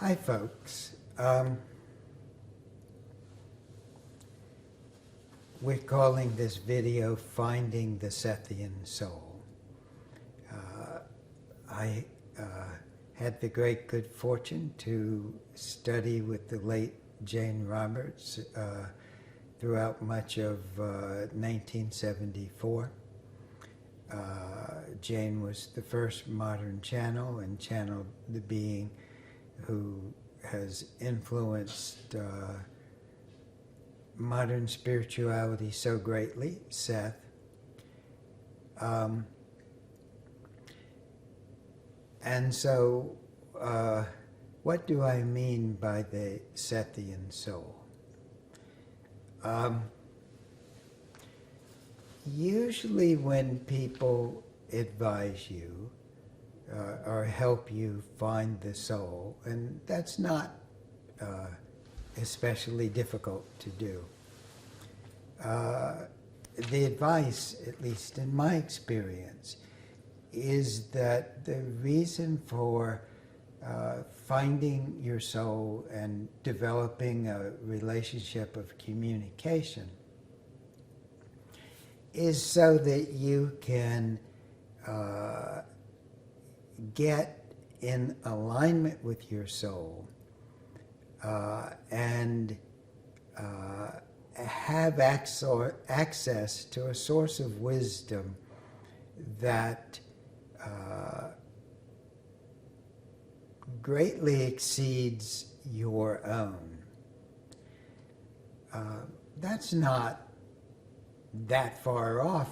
Hi, folks. We're calling this video Finding the Sethian Soul. I had the great good fortune to study with the late Jane Roberts throughout much of 1974. Jane was the first modern channel and channeled the being who has influenced modern spirituality so greatly, Seth. And so, what do I mean by the Sethian Soul? Usually when people advise you or help you find the soul, and that's not especially difficult to do. The advice, at least in my experience, is that the reason for finding your soul and developing a relationship of communication is so that you can get in alignment with your soul and have access to a source of wisdom that greatly exceeds your own. That's not that far off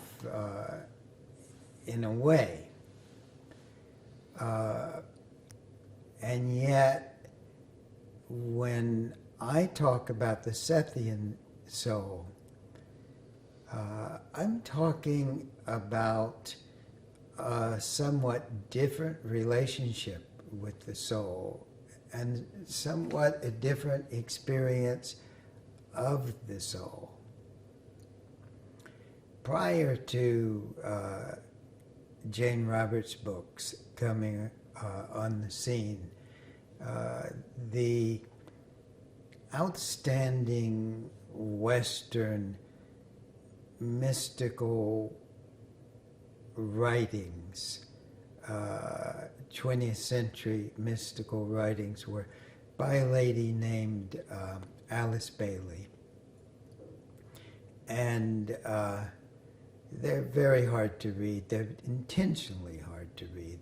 in a way. And yet, when I talk about the Sethian soul, I'm talking about a somewhat different relationship with the soul and somewhat a different experience of the soul. Prior to Jane Roberts' books coming on the scene, the outstanding Western mystical writings, 20th century mystical writings, were by a lady named Alice Bailey. And they're very hard to read. They're intentionally hard to read.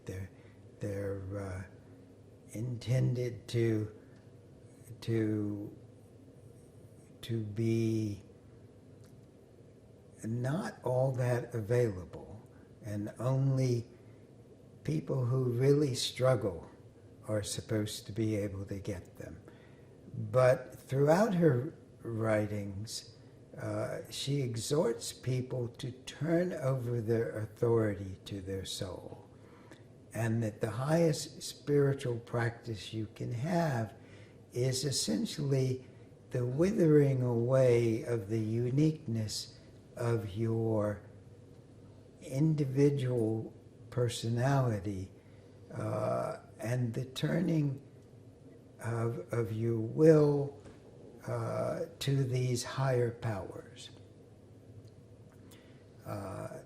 They're intended to be not all that available, and only people who really struggle are supposed to be able to get them. But throughout her writings, she exhorts people to turn over their authority to their soul, and that the highest spiritual practice you can have is essentially the withering away of the uniqueness of your individual personality and the turning of your will to these higher powers.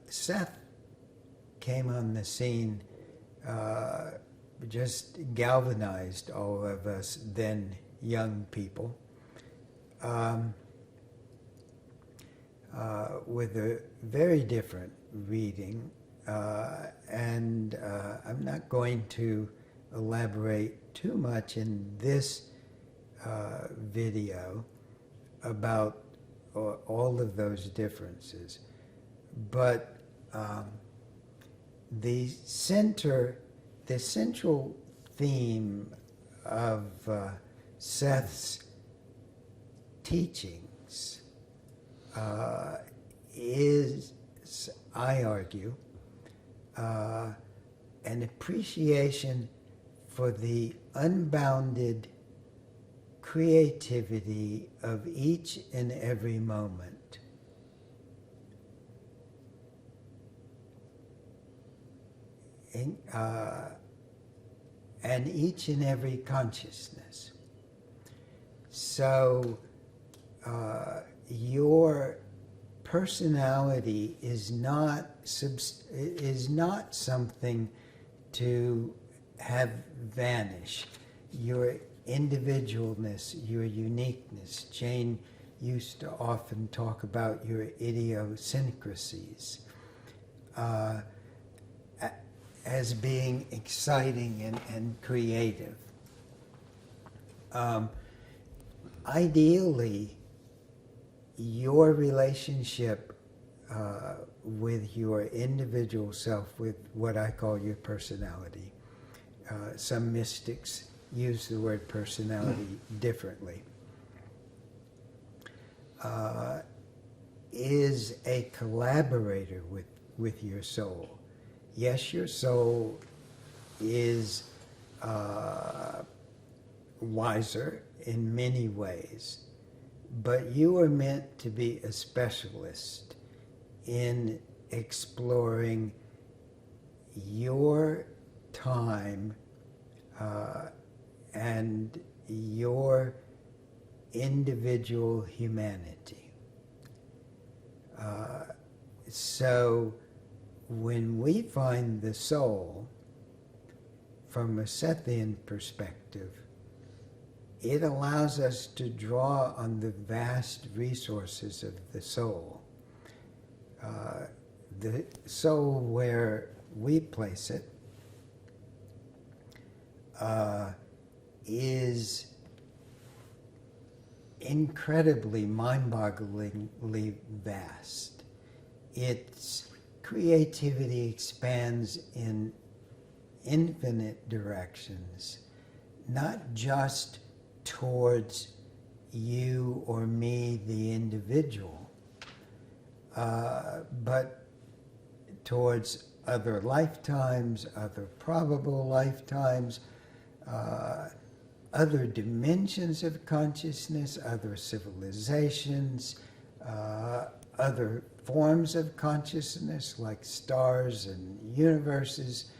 Seth came on the scene, just galvanized all of us then young people with a very different reading, and I'm not going to elaborate too much in this video about all of those differences, but the central theme of Seth's teachings is, I argue, an appreciation for the unbounded creativity of each and every moment. and each and every consciousness. So your personality is not something to have vanish. Your individualness, your uniqueness. Jane used to often talk about your idiosyncrasies as being exciting and creative. Ideally, your relationship with your individual self, with what I call your personality. Some mystics use the word personality differently. Is a collaborator with your soul. Yes, your soul is wiser in many ways, but you are meant to be a specialist in exploring your time and your individual humanity. So when we find the soul from a Sethian perspective, it allows us to draw on the vast resources of the soul. The soul, where we place it, is incredibly, mind-bogglingly vast. Its creativity expands in infinite directions, not just towards you or me, the individual, but towards other lifetimes, other probable lifetimes, other dimensions of consciousness, other civilizations, other forms of consciousness like stars and universes,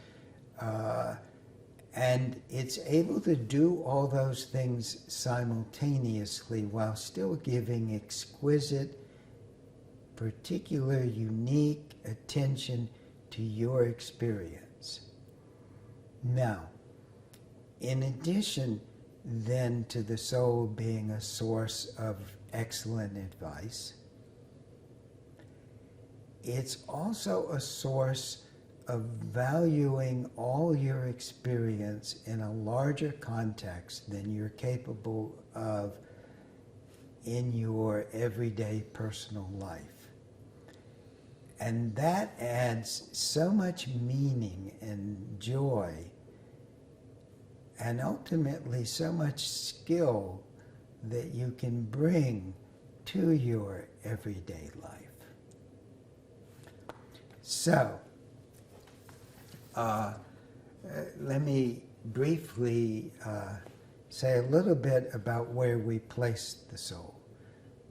and it's able to do all those things simultaneously while still giving exquisite, particular, unique attention to your experience. Now, in addition then to the soul being a source of excellent advice, it's also a source of valuing all your experience in a larger context than you're capable of in your everyday personal life. And that adds so much meaning and joy, and ultimately so much skill that you can bring to your everyday life. So, let me briefly say a little bit about where we place the soul.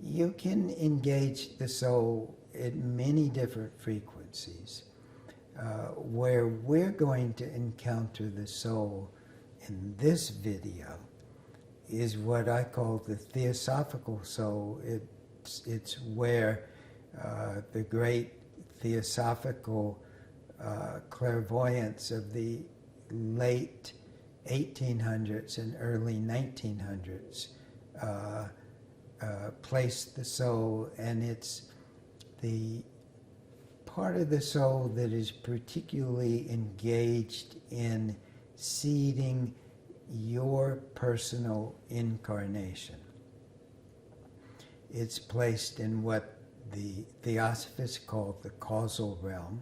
You can engage the soul at many different frequencies. Where we're going to encounter the soul in this video is what I call the Theosophical Soul. It's where the great Theosophical clairvoyance of the late 1800s and early 1900s placed the soul, and it's the part of the soul that is particularly engaged in seeding your personal incarnation. It's placed in what the Theosophists call the causal realm.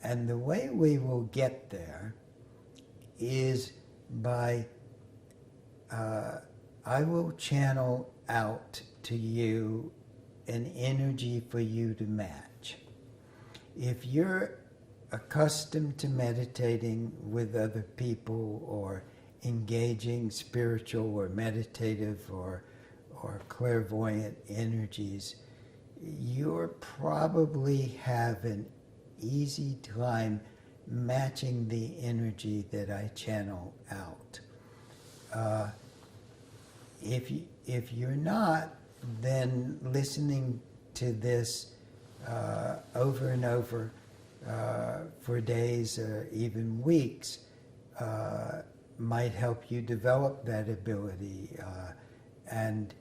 And the way we will get there is by, I will channel out to you an energy for you to match. If you're accustomed to meditating with other people or engaging spiritual or meditative or clairvoyant energies, you'll probably have an easy time matching the energy that I channel out. If you're not, then listening to this over and over for days or even weeks might help you develop that ability and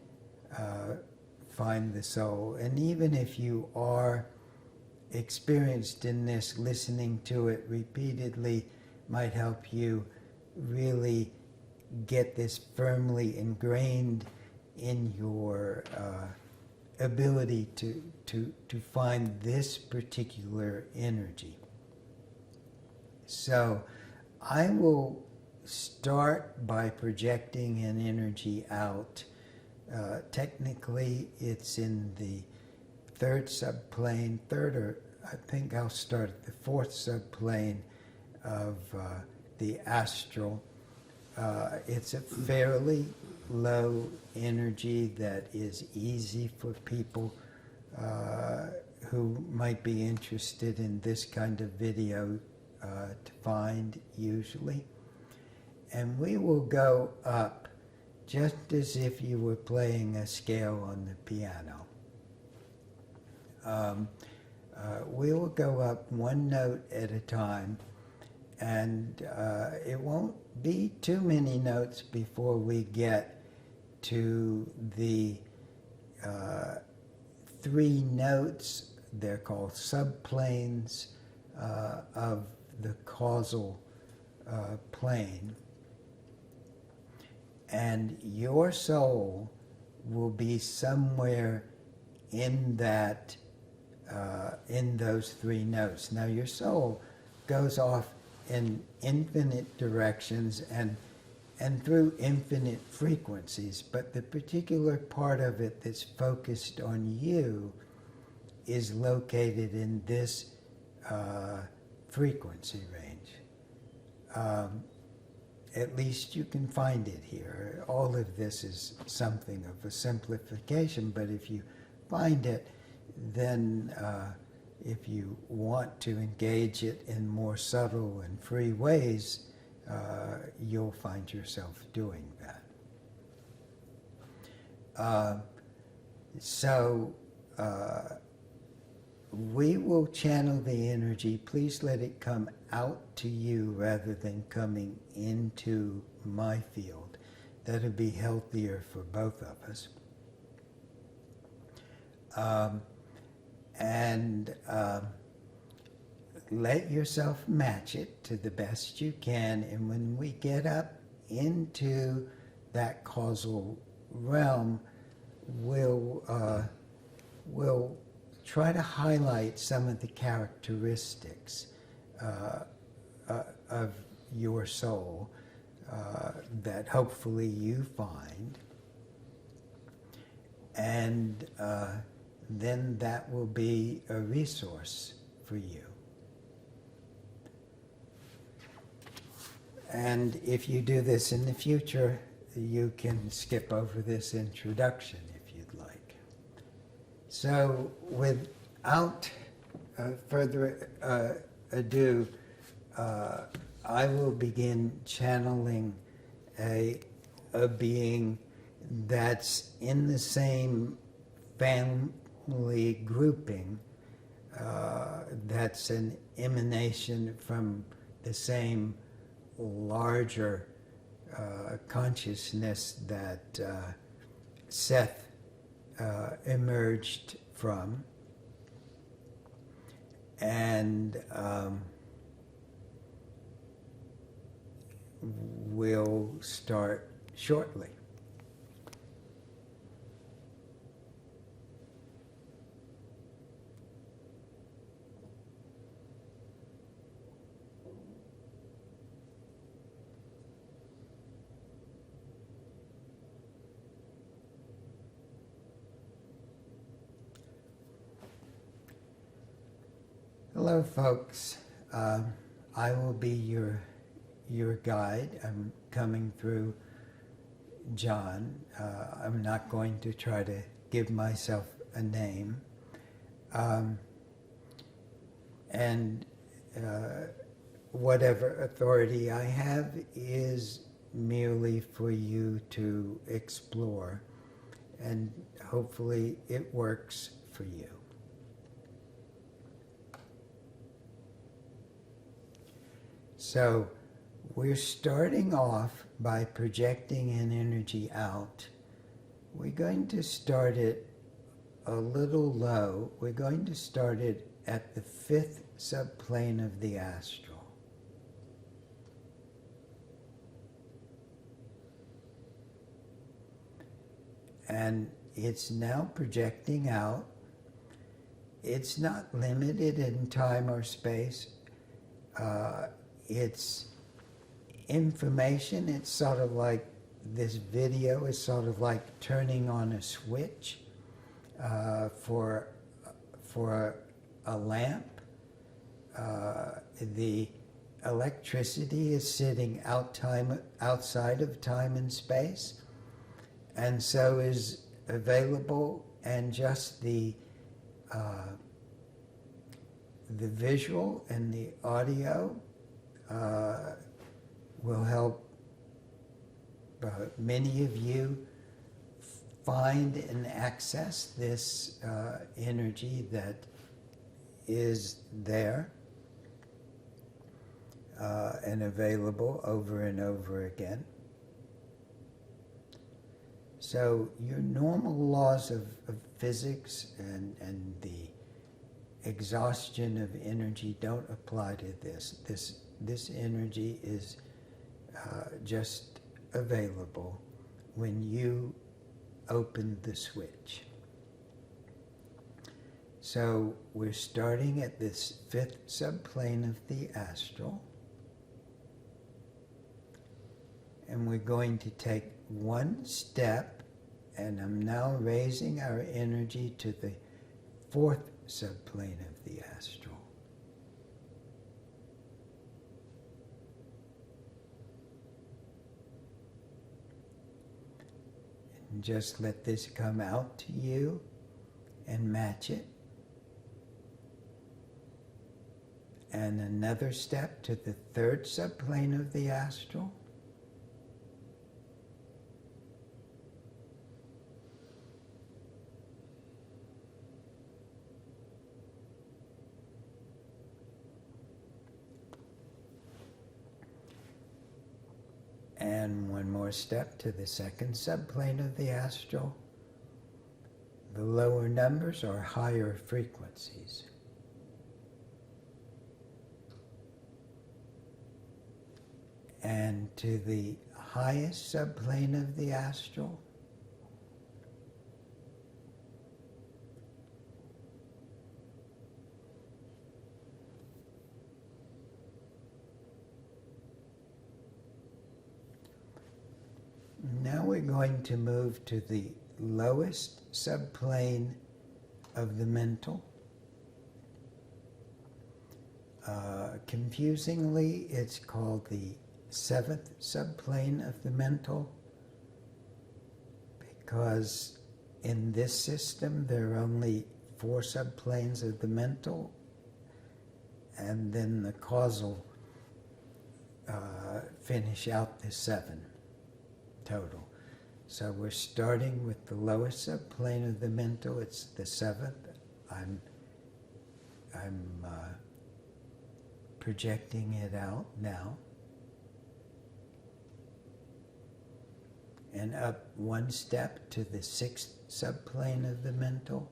find the soul. And even if you are experienced in this, listening to it repeatedly might help you really get this firmly ingrained in your ability to find this particular energy. So I will start by projecting an energy out. Technically, it's in the third subplane, or I think I'll start at the fourth subplane of the astral. It's a fairly low energy that is easy for people who might be interested in this kind of video to find usually. And we will go up just as if you were playing a scale on the piano. We will go up one note at a time, and it won't be too many notes before we get to the 3 notes. They're called subplanes of the causal plane. And your soul will be somewhere in that, in those 3 notes. Now your soul goes off in infinite directions and through infinite frequencies, but the particular part of it that's focused on you is located in this frequency range. At least you can find it here. All of this is something of a simplification, but if you find it, then if you want to engage it in more subtle and free ways, you'll find yourself doing that. So we will channel the energy. Please let it come out to you rather than coming into my field. That'll be healthier for both of us. Let yourself match it to the best you can, and when we get up into that causal realm, we'll try to highlight some of the characteristics of your soul that hopefully you find, and then that will be a resource for you. And if you do this in the future, you can skip over this introduction if you'd like. So without further ado, I will begin channeling a being that's in the same family grouping, that's an emanation from the same larger consciousness that Seth emerged from, and we'll start shortly. Hello, folks. I will be your guide. I'm coming through John. I'm not going to try to give myself a name. whatever authority I have is merely for you to explore, and hopefully it works for you. So we're starting off by projecting an energy out. We're going to start it a little low. We're going to start it at the 5th subplane of the astral. And it's now projecting out. It's not limited in time or space. It's information. It's sort of like this video is sort of like turning on a switch for a lamp. The electricity is sitting outside of time and space, and so is available, and just the visual and the audio will help many of you find and access this energy that is there and available over and over again. So your normal laws of physics and the exhaustion of energy don't apply to this. This energy is just available when you open the switch. So we're starting at this 5th subplane of the astral, and we're going to take one step, and I'm now raising our energy to the 4th subplane of the astral. And just let this come out to you and match it. And another step to the 3rd subplane of the astral. And one more step to the 2nd subplane of the astral. The lower numbers are higher frequencies. And to the highest subplane of the astral. Now we're going to move to the lowest subplane of the mental. Confusingly, it's called the 7th subplane of the mental, because in this system there are only 4 subplanes of the mental, and then the causal finish out the 7 total. So we're starting with the lowest subplane of the mental. It's the 7th. I'm projecting it out now. And up one step to the 6th subplane of the mental.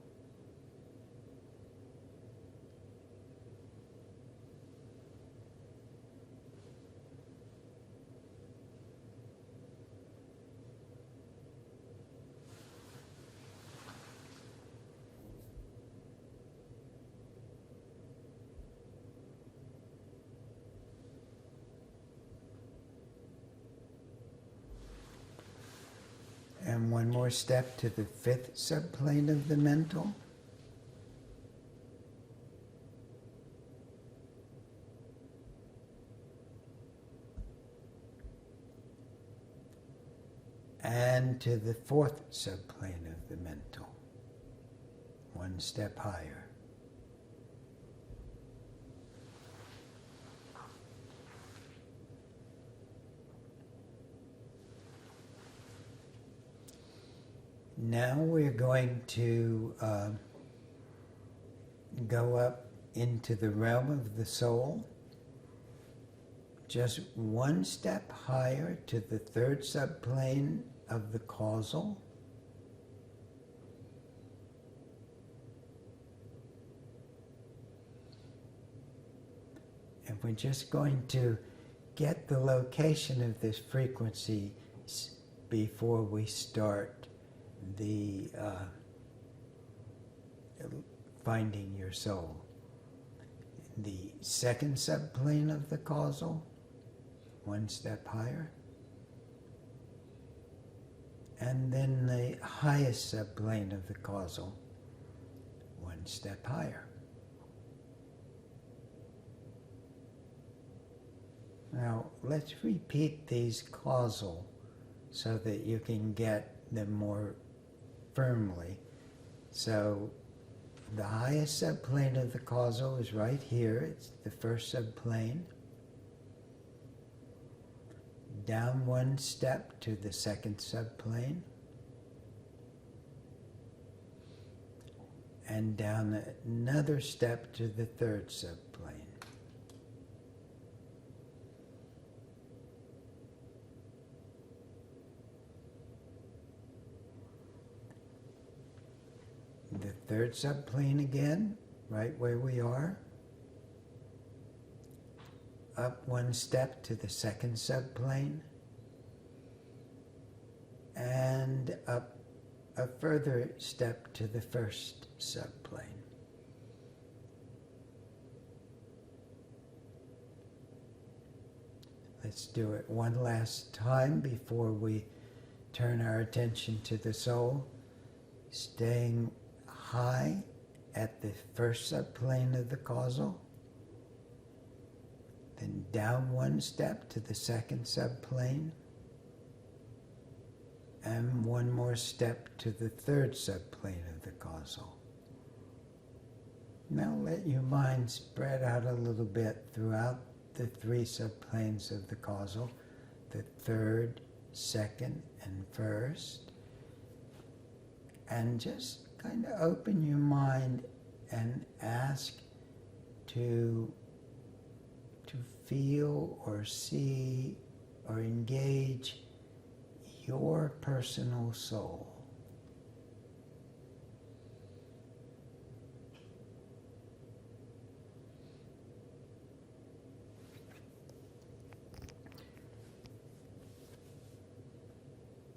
And one more step to the 5th subplane of the mental. And to the 4th subplane of the mental. One step higher. Now we're going to go up into the realm of the soul, just one step higher to the third subplane of the causal. And we're just going to get the location of this frequency before we start the finding your soul. The second subplane of the causal, one step higher. And then the highest subplane of the causal, one step higher. Now, let's repeat these causal so that you can get them more firmly. So, the highest subplane of the causal is right here. It's the first subplane. Down one step to the second subplane. And down another step to the third subplane. The third subplane again, right where we are. Up one step to the second subplane. And up a further step to the first subplane. Let's do it one last time before we turn our attention to the soul, staying high at the first subplane of the causal, then down one step to the second subplane, and one more step to the third subplane of the causal. Now let your mind spread out a little bit throughout the three subplanes of the causal, the third, second, and first, and just kind of open your mind and ask to feel or see or engage your personal soul.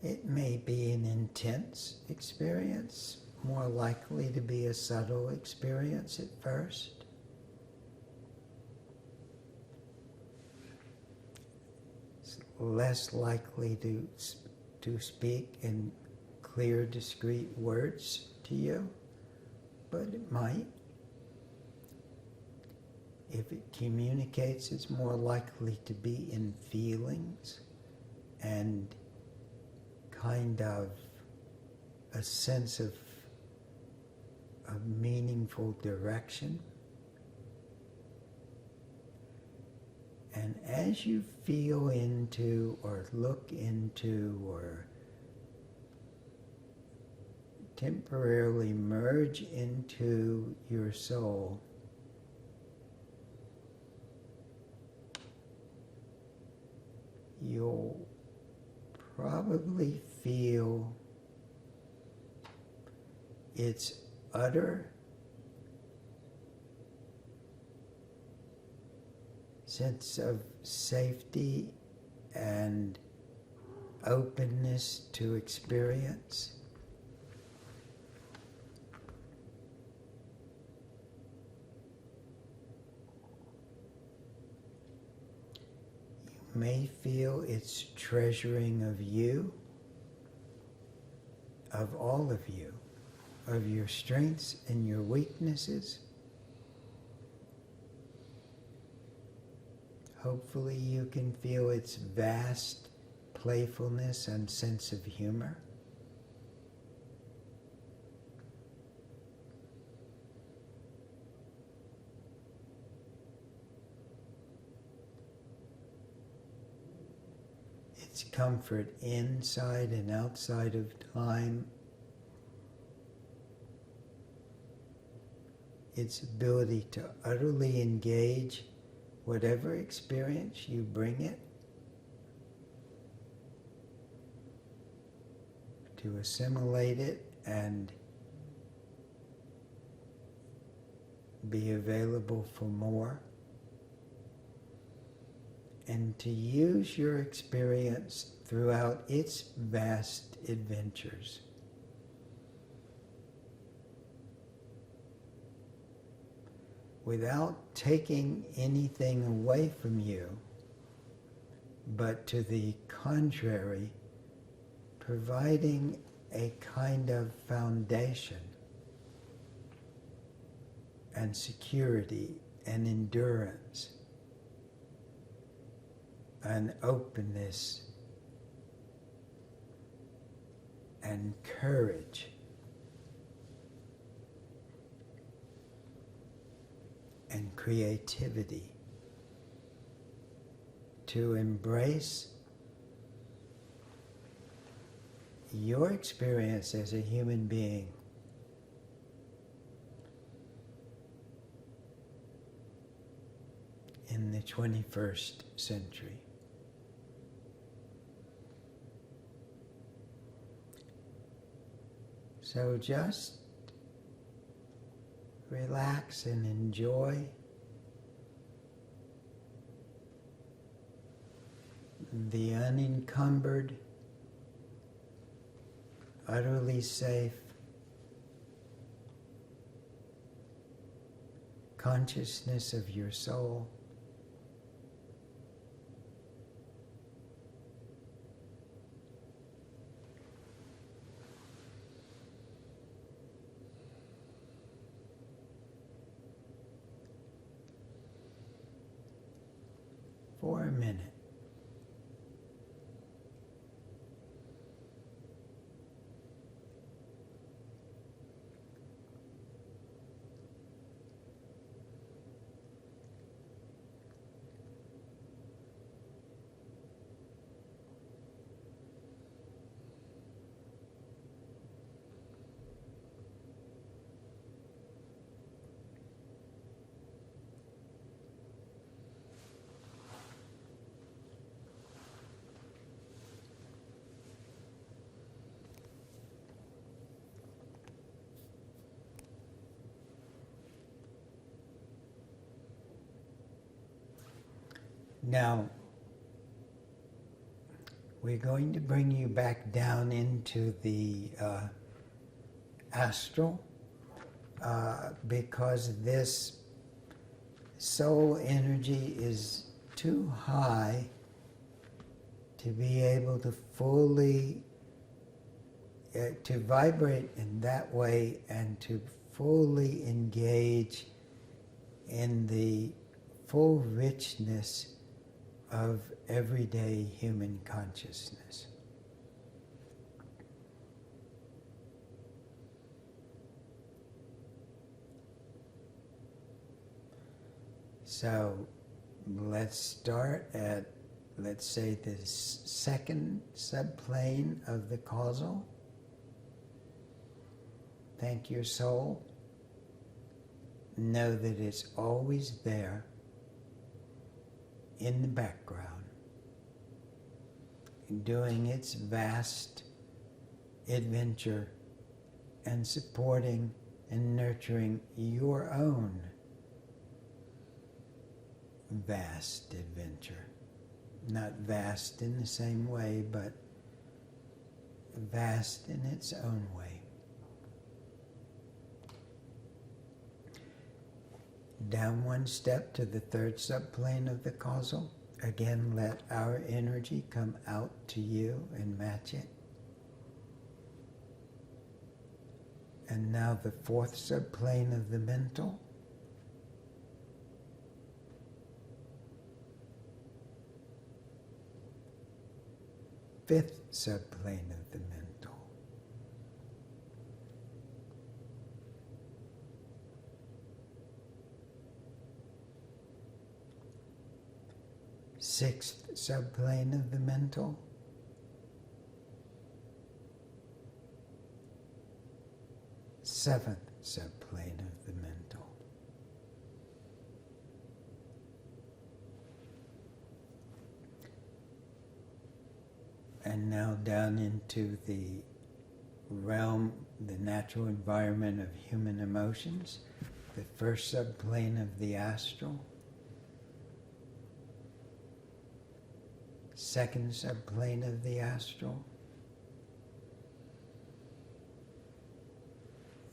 It may be an intense experience, more likely to be a subtle experience at first. It's less likely to speak in clear, discrete words to you, but it might. If it communicates, it's more likely to be in feelings and kind of a sense of meaningful direction. And as you feel into or look into or temporarily merge into your soul, you'll probably feel its utter sense of safety and openness to experience. You may feel its treasuring of you, of all of you, of your strengths and your weaknesses. Hopefully you can feel its vast playfulness and sense of humor. Its comfort inside and outside of time its ability to utterly engage whatever experience you bring it, to assimilate it and be available for more, and to use your experience throughout its vast adventures. Without taking anything away from you, but to the contrary, providing a kind of foundation and security and endurance and openness and courage and creativity to embrace your experience as a human being in the 21st century. So just relax and enjoy the unencumbered, utterly safe consciousness of your soul. For a minute. Now, we're going to bring you back down into the astral because this soul energy is too high to be able to fully, to vibrate in that way and to fully engage in the full richness of everyday human consciousness. So let's start at, let's say, the second subplane of the causal. Thank your soul. Know that it's always there in the background, doing its vast adventure and supporting and nurturing your own vast adventure. Not vast in the same way, but vast in its own way. Down one step to the third subplane of the causal. Again, let our energy come out to you and match it. And now the fourth subplane of the mental. Fifth subplane of the mental. Sixth subplane of the mental. Seventh subplane of the mental. and now down into the realm, the natural environment of human emotions, the first subplane of the astral, second subplane of the astral,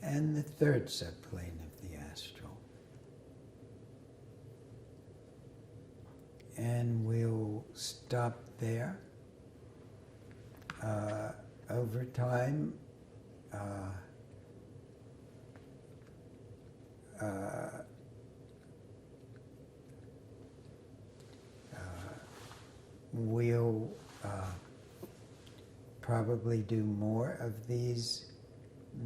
and the third subplane of the astral. And we'll stop there. Over time, we'll probably do more of these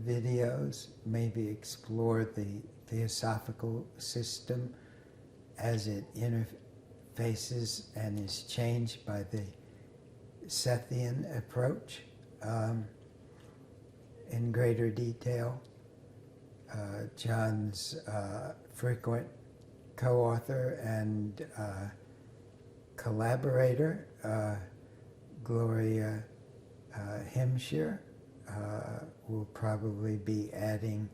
videos, maybe explore the Theosophical system as it interfaces and is changed by the Sethian approach in greater detail. John's frequent co-author and collaborator, Gloria Hemsher, will probably be adding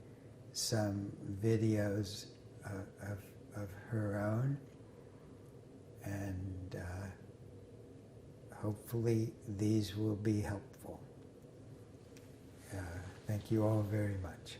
some videos of her own, and hopefully these will be helpful. Thank you all very much.